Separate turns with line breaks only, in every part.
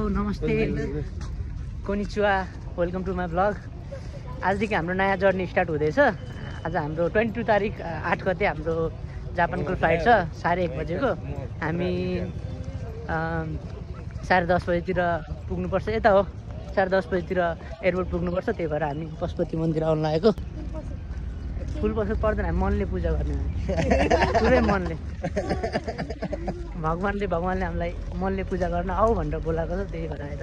नमस्ते कोनिचिवा welcome to my vlog आजदेखि हाम्रो नयाँ जर्नी स्टार्ट हुँदैछ आज हाम्रो 22 तारिक 8 गते हाम्रो जापानको फ्लाइट छ 1:30 बजेको हामी 10:30 बजेतिर पुग्नुपर्छ यता हो 10:30 बजेतिर एयरपोर्ट पुग्नुपर्छ त्यही भएर हामी पशुपति मन्दिर आउन लागेको फुल बस्नु पर्दैन मनले पूजा गर्ने पुरै मनले भगवानले हामीलाई मनले पूजा गर्न आऊ भनेर बोलाएको छ त्यही भएर आएर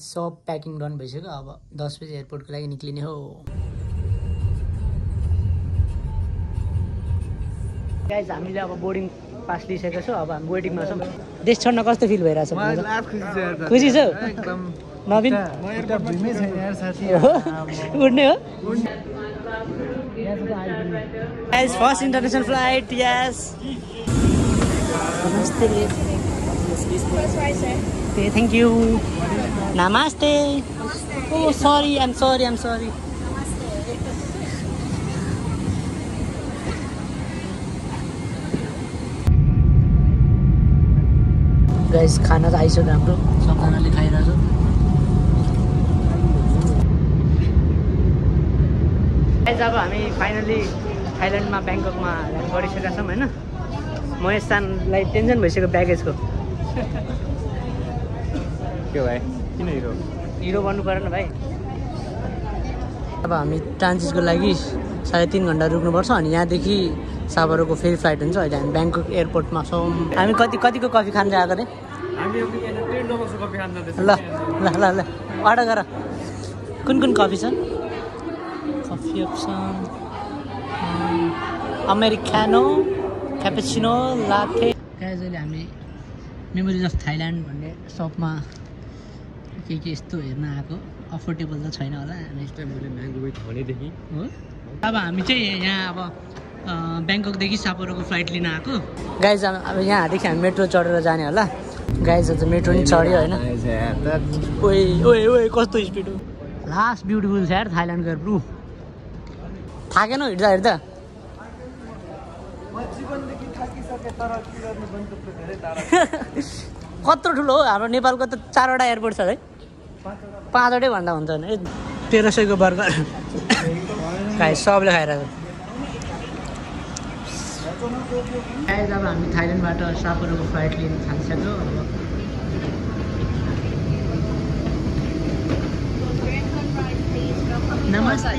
सब प्याकिङ डन भइसक्यो अब 10 बजे एयरपोर्टको लागि निक्लिने हो गाइस हामीले अब बोर्डिङ पास लिइसकेको छौँ अब हामी वेटिङमा छौँ देश छोड्न कस्तो फिल भइरहेछ खुसी छौ एकदम नवीन उड्ने हो गाइस फर्स्ट इन्टरनेसनल फ्लाइट यस नमस्ते थ्याङ्क यू नमस्ते ओ सरी आइम सरी गाइस खाना त आइसक्यो हाम्रो सबजनाले खाइरहेको छ गाइस अब हामी फाइनली थाइल्यान्डमा ब्याङ्ककमा ल्यान्ड गरिसकेका छौँ होइन महेश सानलाई टेन्सन भइसक्यो ब्यागेजको
के भाइ किन
हिरो बन्नु परेन भाइ अब हामी ट्रान्जिटको लागि 3.5 घन्टा रुक्नुपर्छ अनि यहाँदेखि साबरोको फेरि फ्लाइट हुन्छ अहिले हामी ब्याङ्कक एयरपोर्टमा छौँ हामी कतिको कफी खान गएको अरे ल ल ल ल अर्डर गर कुन कफी छ कफी अप्सन अमेरिकानो क्यापेचिनो लाटे अहिले हामी मेमोरिज अफ थाइल्यान्ड भन्ने सपमा के यस्तो हेर्न आएको अफोर्डेबल त छैन होला हामी
भनेदेखि
हो अब हामी चाहिँ यहाँ अब ब्याङ्ककदेखि सापोरोको फ्लाइट लिन आएको गाइज अब यहाँदेखि हामी मेट्रो चढेर जाने होला गाइज त मेट्रो नि चढ्यो होइन ओए कस्तो स्पिड हो लास्ट ब्युटिफुल छ यार थाइल्यान्डको एयरपोर्ट थाकेन हिँड्दा कत्रो ठुलो हो हाम्रो नेपालको त 4वटा एयरपोर्ट छ है 5वटै भन्दा हुन्छ भने 1300 को बर्गर गाइस सबले खाइरहेको गाइस अब हामी थाइल्यान्डबाट सापोरोको फ्लाइट लिन थालिसक्यो नमस्ते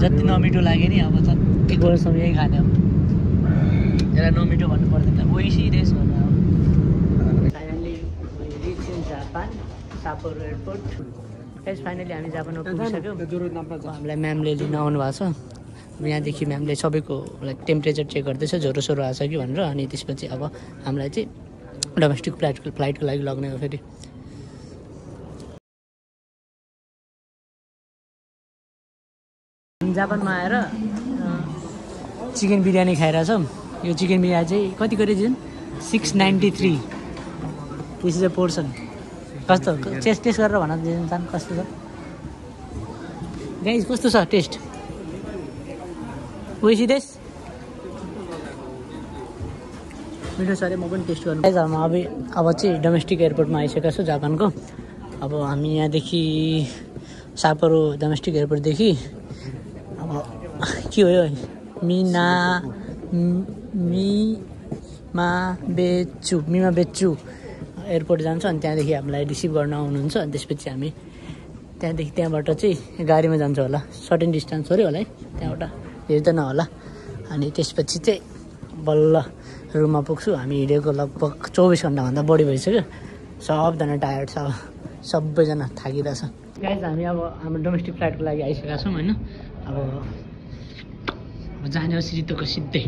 जति नमिठो लाग्यो नि अब त एक वर्षसम्म यही खाने हो यसलाई नमिठो भन्नु पर्दैन ओइसी देश भन्नु अब finally rich in Japan Sapporo airport guys finally हामी जापानमा पुगिसक्यौँ हामीलाई म्यामले लिन आउनु भएको छ यहाँदेखि म्यामले सबैको लाइक टेम्परेचर चेक गर्दैछ ज्वरो आएको छ कि भनेर अनि त्यसपछि अब हामीलाई चाहिँ डोमेस्टिक फ्लाइटको लागि लग्ने हो फेरि जापानमा आएर चिकन बिरयानी खाइरहेछौँ यो चिकन बिरयानी चाहिँ कतिको resin 693 this is a portion कस्तो टेस्ट गरेर भन जान कस्तो छ गाइस कस्तो छ टेस्ट ओइसी देश मिठो छ अरे म पनि टेस्ट गर्नु अब चाहिँ डोमेस्टिक एयरपोर्टमा आइसकेको छु जापानको अब हामी यहाँदेखि सापोरो डोमेस्टिक एयरपोर्टदेखि अब के हो यो मिमा बेच्चु एयरपोर्ट जान्छ अनि त्यहाँदेखि हामीलाई रिसिभ गर्न आउनुहुन्छ अनि त्यसपछि हामी त्यहाँबाट चाहिँ गाडीमा जान्छ होला सर्टेन डिस्टेन्स हो होला है त्यहाँबाट हेर्दैन होला अनि त्यसपछि चाहिँ बल्ल रुममा पुग्छु हामी हिँडेको लगभग 24 घन्टाभन्दा बढी भइसक्यो सबजना टायर्ड छ अब सबैजना थाकिरहेछ गाइस हामी अब हाम्रो डोमेस्टिक फ्लाइटको लागि आइसकेका छौँ होइन अब जाने हो सिधैको सिधै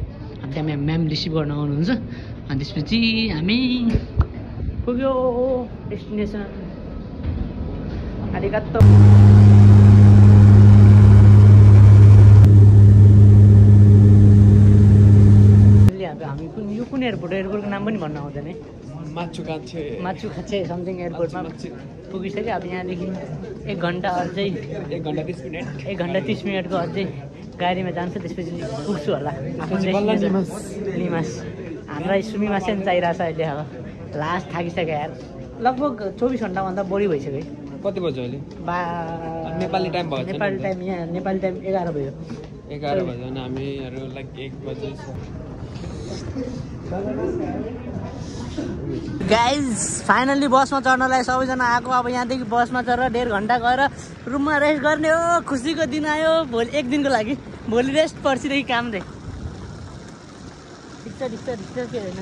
त्यहाँ म्याम रिसिभ गर्न आउनुहुन्छ। अनि त्यसपछि हामी पुग्यो डेस्टिनेसन आरिगातो। हामी यो कुन एयरपोर्टको नाम पनि भन्न आउँदैन है। माछुकाछे समथिङ एयरपोर्टमा पुगिसक्यो। अब यहाँदेखि 1 घन्टा अझै
1 घन्टा 30 मिनट
1 घन्टा 30 मिनटको अझै गाडीमा जान्छ। त्यसपछि पुग्छु होला लिमास। हामीलाई सुमिमास पनि चाहिरहेछ अहिले। अब लास्ट थाकिसक्यो यार। लगभग 24 घन्टाभन्दा बढी भइसक्यो है।
कति बज्यो अहिले? नेपाली टाइम भयो।
नेपाली टाइम यहाँ नेपाली टाइम 11 भयो।
11 बज्यो अनि हामीहरू लाइक 1 बजे।
गाइज फाइनल्ली बसमा चढ्नलाई सबैजना आएको। अब यहाँदेखि बसमा चढेर 1.5 घन्टा गएर रुममा रेस्ट गर्ने हो। खुसीको दिन आयो भोलि, 1 दिनको लागि। भोलि रेस्ट, पर्सिदेखि काम रे। ठिक छ के होइन,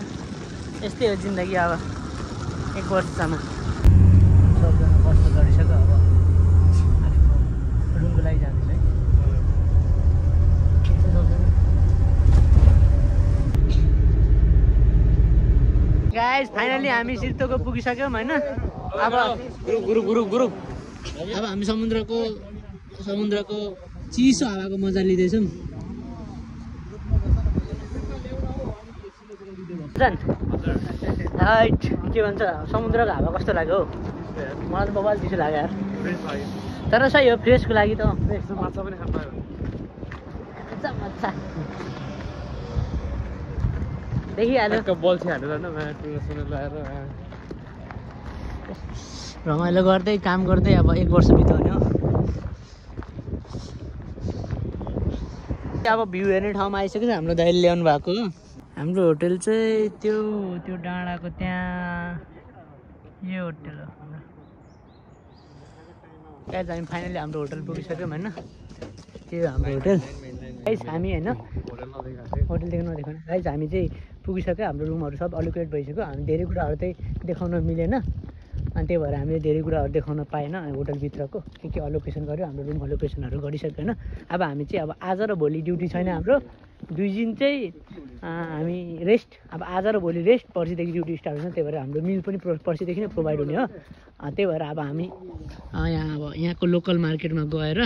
यस्तै हो जिन्दगी। अब 1 वर्षसम्म सबजना बसमा चढिसक्यो। अब रुमको लागि जाँदैछ है। गाइस फाइनली हामी सिर्तोको पुगिसक्यौँ होइन। अब अब हामी समुद्रको चिसो हावाको मजा लिँदैछौँ। राइट, के भन्छ समुद्रको हावा कस्तो लाग्यो हौ? मलाई त बबाल चिसो लाग्यो यार। तर सही हो, फ्रेसको लागि त
माछा पनि खानु पायो।
मजा देखिहाल्यो। रमाइलो गर्दै काम गर्दै अब 1 वर्ष बिताउने हो। अब भ्यू हेर्ने ठाउँमा आइसक्यो हाम्रो दाइले ल्याउनु भएको। हाम्रो होटल चाहिँ त्यो डाँडाको त्यहाँ यो होटल हो हाम्रो। गाइस हामी फाइनली हाम्रो होटल पुगिसक्यौँ होइन। त्यो हाम्रो होटल गाइस। हामी होइन होटल देख्न नदेखाउने गाइस। हामी चाहिँ पुगिसक्यो। हाम्रो रुमहरू सब अलोकेट भइसक्यो। हामी धेरै कुराहरू चाहिँ देखाउन मिलेन अनि त्यही भएर हामीले धेरै कुराहरू देखाउन पाएन। होटलभित्रको के अलोकेसन गर्यो, हाम्रो रुम अलोकेसनहरू गरिसक्यो होइन। अब हामी चाहिँ अब आज र भोलि ड्युटी छैन हाम्रो। 2 दिन चाहिँ हामी रेस्ट। अब आज र भोलि रेस्ट, पर्सिदेखि ड्युटी स्टार्ट हुन्छ। त्यही भएर हाम्रो मिल पनि पर्सिदेखि नै प्रोभाइड हुने हो। त्यही भएर अब हामी यहाँको लोकल मार्केटमा गएर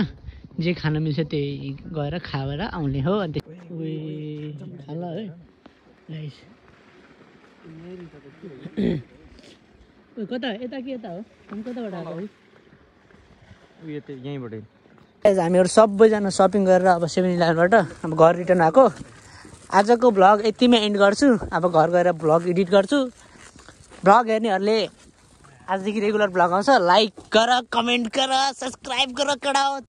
जे खान मिल्छ त्यही गएर खाएर आउने हो। अनि खाला है गाइस। कता यता कि यता हो? हामी कताबाट आएको है?
उयो त यहीँबाट।
गाइस हामीहरू सबैजना सपिङ गरेर अब 7-11बाट अब घर रिटर्न आएको। आजको भ्लग यतिमै एन्ड गर्छु। अब घर गएर भ्लग एडिट गर्छु। भ्लग हेर्नेहरूले आजदेखि रेगुलर भ्लग आउँछ। लाइक गर, कमेन्ट गर, सब्सक्राइब गर कडा।